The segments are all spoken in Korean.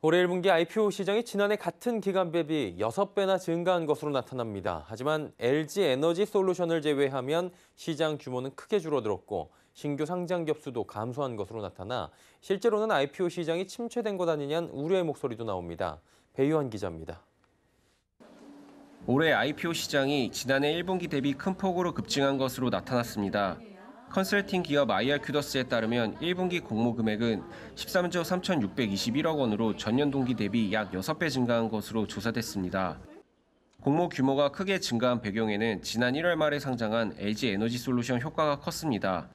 올해 1분기 IPO 시장이 지난해 같은 기간 대비 6배나 증가한 것으로 나타납니다. 하지만 LG 에너지 솔루션을 제외하면 시장 규모는 크게 줄어들었고 신규 상장 겹수도 감소한 것으로 나타나 실제로는 IPO 시장이 침체된 것 아니냐는 우려의 목소리도 나옵니다. 배유한 기자입니다. 올해 IPO 시장이 지난해 1분기 대비 큰 폭으로 급증한 것으로 나타났습니다. 컨설팅 기업 IR큐더스에 따르면 1분기 공모 금액은 13조 3,621억 원으로 전년 동기 대비 약 6배 증가한 것으로 조사됐습니다. 공모 규모가 크게 증가한 배경에는 지난 1월 말에 상장한 LG 에너지 솔루션 효과가 컸습니다.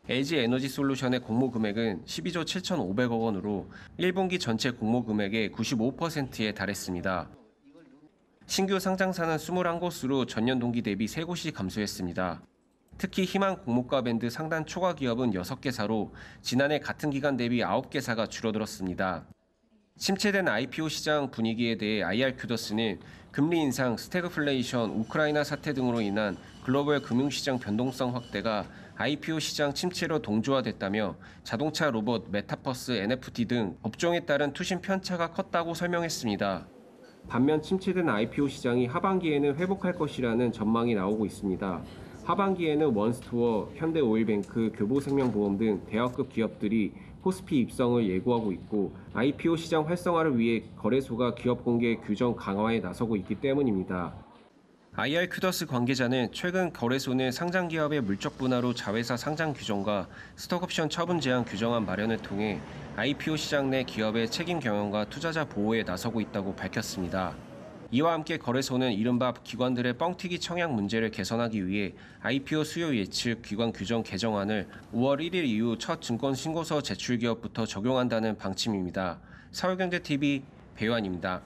LG 에너지 솔루션의 공모 금액은 12조 7,500억 원으로 1분기 전체 공모 금액의 95%에 달했습니다. 신규 상장사는 21곳으로 전년 동기 대비 3곳이 감소했습니다. 특히 희망 공모가 밴드 상단 초과 기업은 6개사로 지난해 같은 기간 대비 9개사가 줄어들었습니다. 침체된 IPO 시장 분위기에 대해 IR큐더스는 금리 인상, 스태그플레이션, 우크라이나 사태 등으로 인한 글로벌 금융시장 변동성 확대가 IPO 시장 침체로 동조화됐다며 자동차 로봇, 메타버스, NFT 등 업종에 따른 투신 편차가 컸다고 설명했습니다. 반면 침체된 IPO 시장이 하반기에는 회복할 것이라는 전망이 나오고 있습니다. 하반기에는 원스토어, 현대오일뱅크, 교보생명보험 등 대학급 기업들이 코스피 입성을 예고하고 있고 IPO 시장 활성화를 위해 거래소가 기업 공개 규정 강화에 나서고 있기 때문입니다. IR큐더스 관계자는 최근 거래소는 상장 기업의 물적 분할로 자회사 상장 규정과 스톡옵션 처분 제한 규정안 마련을 통해 IPO 시장 내 기업의 책임 경영과 투자자 보호에 나서고 있다고 밝혔습니다. 이와 함께 거래소는 이른바 기관들의 뻥튀기 청약 문제를 개선하기 위해 IPO 수요 예측 기관 규정 개정안을 5월 1일 이후 첫 증권 신고서 제출 기업부터 적용한다는 방침입니다. 서울경제TV 배유한입니다.